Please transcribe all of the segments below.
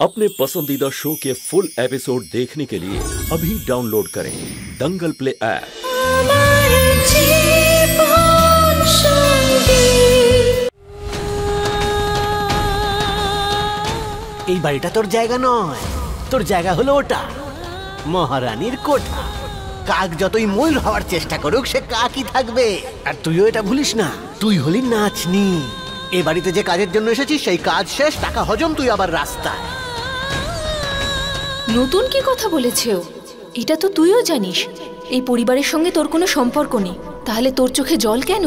अपने पसंदीदा शो के फुल एपिसोड देखने के लिए अभी डाउनलोड करें दंगल प्ले ऐप। এই বাড়িটা তোর জায়গা নয়, তোর জায়গা হলো ওটা, মহারানীর কোঠা। কাক যতই ময়ূর হওয়ার চেষ্টা করুক, সে কাকই থাকবে। আর তুইও এটা ভুলিস না, তুই হলি নাচনি। এ বাড়িতে যে কাজের জন্য এসেছিস, সেই কাজ শেষ, টাকা হজম, তুই আবার রাস্তায়। নতুন কি কথা বলেছে ও? এটা তো তুইও জানিস এই পরিবারের সঙ্গে তোর কোনো সম্পর্ক নেই, তাহলে তোর চোখে জল কেন?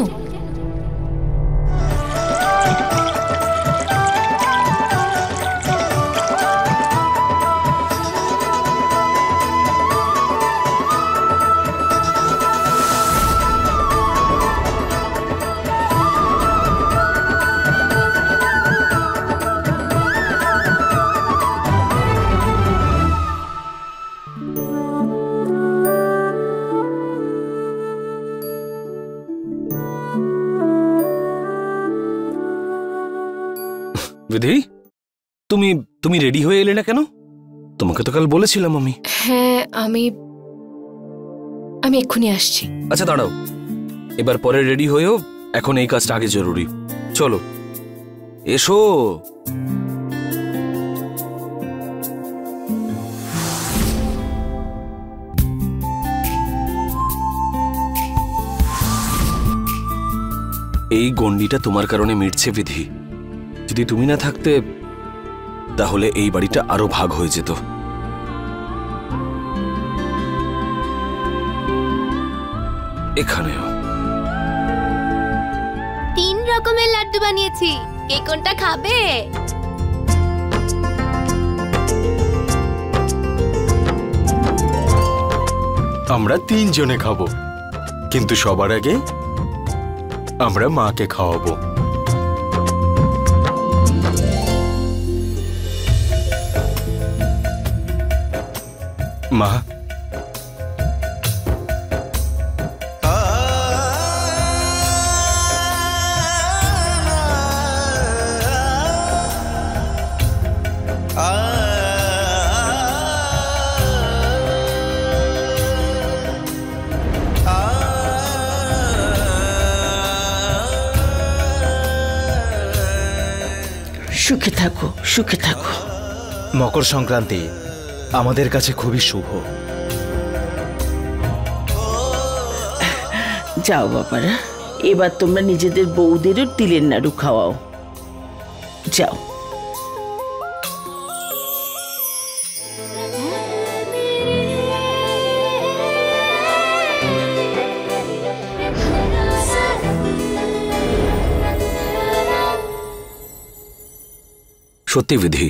বিধি, তুমি রেডি হয়ে এলে না কেন? তোমাকে তো কাল বলেছিলাম আমি। হ্যাঁ, আমি এক্ষুনি আসছি। আচ্ছা দাঁড়াও, এবার পরে রেডি হয়েও, এখন এই কাজটা আগে জরুরি। চলো এসো। এই গন্ডিটা তোমার কারণে মিটছে বিধি। যদি তুমি না থাকতে, তাহলে এই বাড়িটা আরো ভাগ হয়ে যেত। এখানেও 3 রকমের লাড্ডু বানিয়েছি, কে কোনটা খাবে? আমরা 3 জনে খাবো, কিন্তু সবার আগে আমরা মাকে খাওয়াবো। মা, সুখে থাকো, সুখে থাকো। মকর সংক্রান্তি আমাদের কাছে খুবই শুভ। যাও বাবারা, এবার তোমরা নিজেদের বউদেরও তিলের নাড়ু খাওয়াও। যাও। সত্যি বিধি,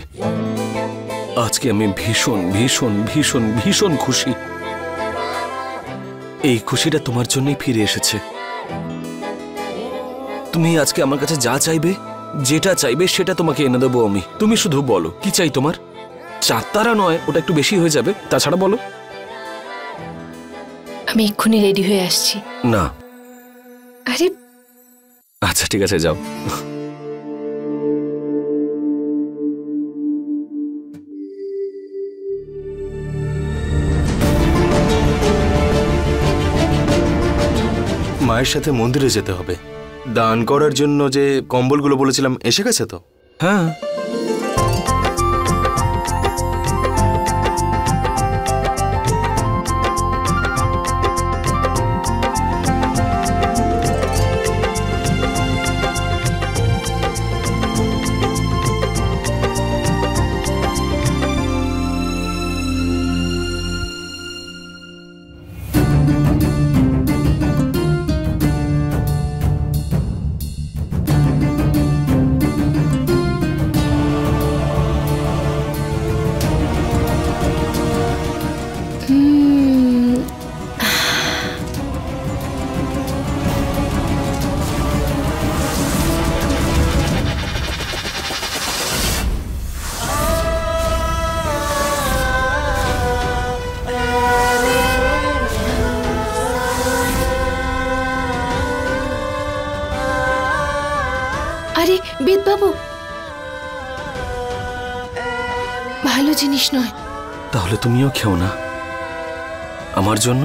আজকে আমি ভীষণ ভীষণ ভীষণ ভীষণ খুশি। এই খুশিটা তোমার জন্যই ফিরে এসেছে। তুমি আজকে আমার কাছে যা চাইবে, যেটা চাইবে, সেটা তোমাকে এনে দেবো আমি। তুমি শুধু বলো কি চাই তোমার। 4 তারা নয়, ওটা একটু বেশি হয়ে যাবে। তাছাড়া বলো। আমি এক্ষুনি রেডি হয়ে আসছি। না। আরে আচ্ছা ঠিক আছে, যাও। মায়ের সাথে মন্দিরে যেতে হবে। দান করার জন্য যে কম্বলগুলো বলেছিলাম এসে গেছে তো? হ্যাঁ। আরে বেদ বাবু, ভালো জিনিস নয়। তাহলে তুমিও খেও না আমার জন্য।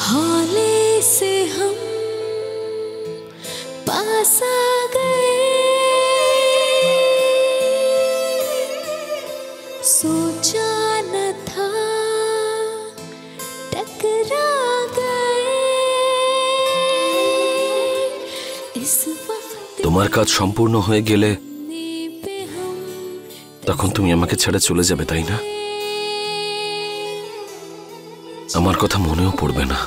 हाले से हम पास आ गए, सोचा न था टकरा गए इस वक्त তোমার কাজ সম্পূর্ণ হয়ে গেলে তখন তুমি আমাকে ছেড়ে চলে যাবে, তাই না? আমার কথা মনেও পড়বে না।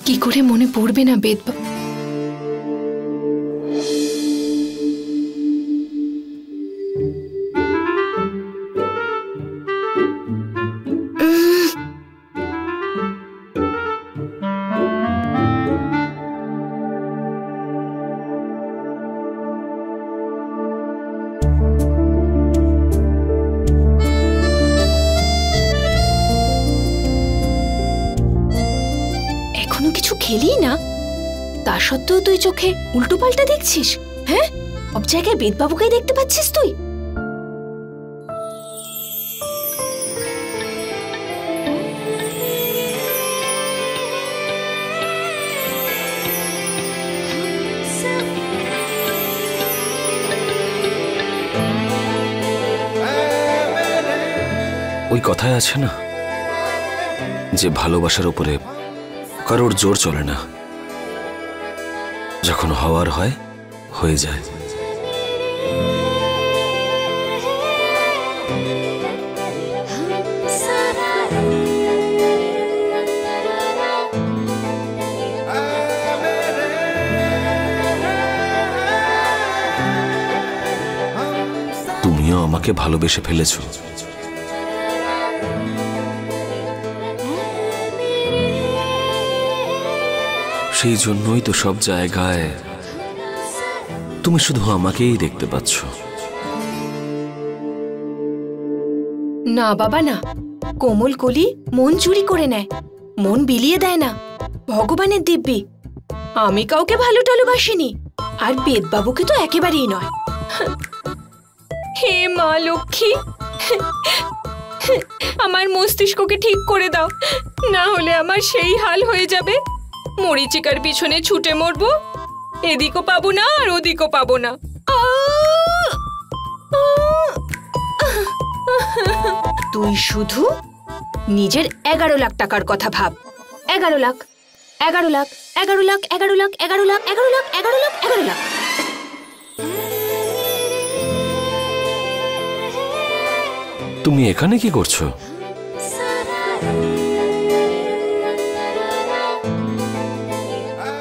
কি করে মনে পড়বে না বেদ? কিছু খেলি না, তা সত্ত্বেও তুই চোখে উল্টো পাল্টা দেখছিস। হ্যাঁ, সব জায়গায় বেদবাবুকেই দেখতে পাচ্ছিস তুই। ওই কথায় আছে না যে ভালোবাসার উপরে কারোর জোর চলে না, যখন হওয়ার হয় হয়ে যায়। তুমিও আমাকে ভালোবেসে ফেলেছো। সেই জন্যই তো সব জায়গায় তুমি শুধু আমাকেই দেখতে পাচ্ছ। না বাবা না, কোমল কলি মন চুরি করে নেয়, মন বিলিয়ে দেয় না। ভগবানের দিব্যি, আমি কাউকে ভালো টালোবাসিনি, আর বেদবাবুকে তো একেবারেই নয়। হে মা লক্ষ্মী, আমার মস্তিষ্ককে ঠিক করে দাও, না হলে আমার সেই হাল হয়ে যাবে। মরিচিকার পিছনে ছুটে মরবো, এদিকও পাবো না আর ওদিকও পাবো না। তুই শুধু নিজের 11 লাখ টাকার কথা ভাব। 11 লাখ, 11 লাখ, 11 লাখ, 11 লাখ, 11 লাখ, 11 লাখ, 11 লাখ, 11 লাখ। তুমি এখানে কি করছো?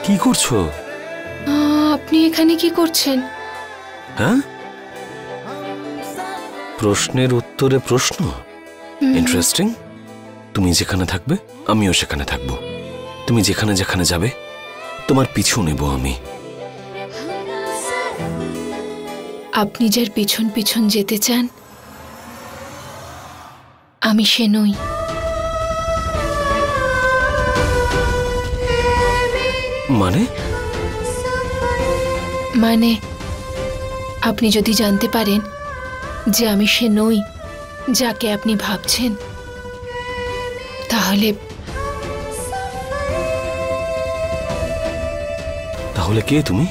কি করছো? আপনি এখানে কি করছেন? হ্যাঁ, প্রশ্নের উত্তরে প্রশ্ন। ইন্টারেস্টিং। তুমি যেখানে থাকবে আমিও সেখানে থাকবো, তুমি যেখানে যেখানে যাবে তোমার পিছু নেব আমি। আপনি যার পিছন পিছন যেতে চান আমি সে নই। মানে? মানে আপনি যদি জানতে পারেন যে আমি সে নই যাকে আপনি ভাবছেন, তাহলে তাহলে কে তুমি?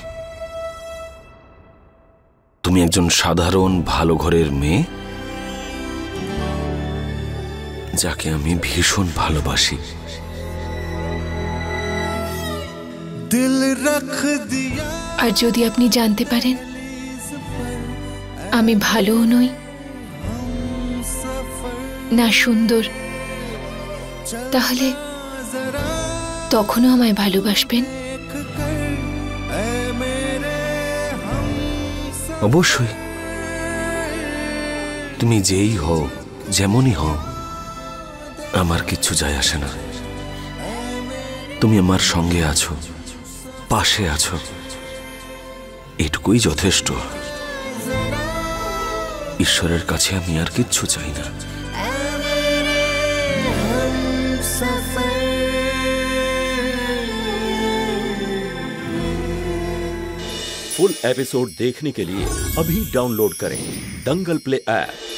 তুমি একজন সাধারণ ভালো ঘরের মেয়ে, যাকে আমি ভীষণ ভালোবাসি। আর যদি আপনি জানতে পারেন আমি ভালোও নই না সুন্দর, তাহলে তখনও আমায় ভালোবাসবেন? অবশ্যই। তুমি যেই হও, যেমনই হও, আমার কিচ্ছু যায় আসে না। তুমি আমার সঙ্গে আছো, পাশে আছো, এটুকুই যথেষ্ট। ঈশ্বরের কাছে আমি আর কিচ্ছু চাই না। फुल एपिसोड देखने के लिए अभी डाउनलोड करें दंगल प्ले ऐप।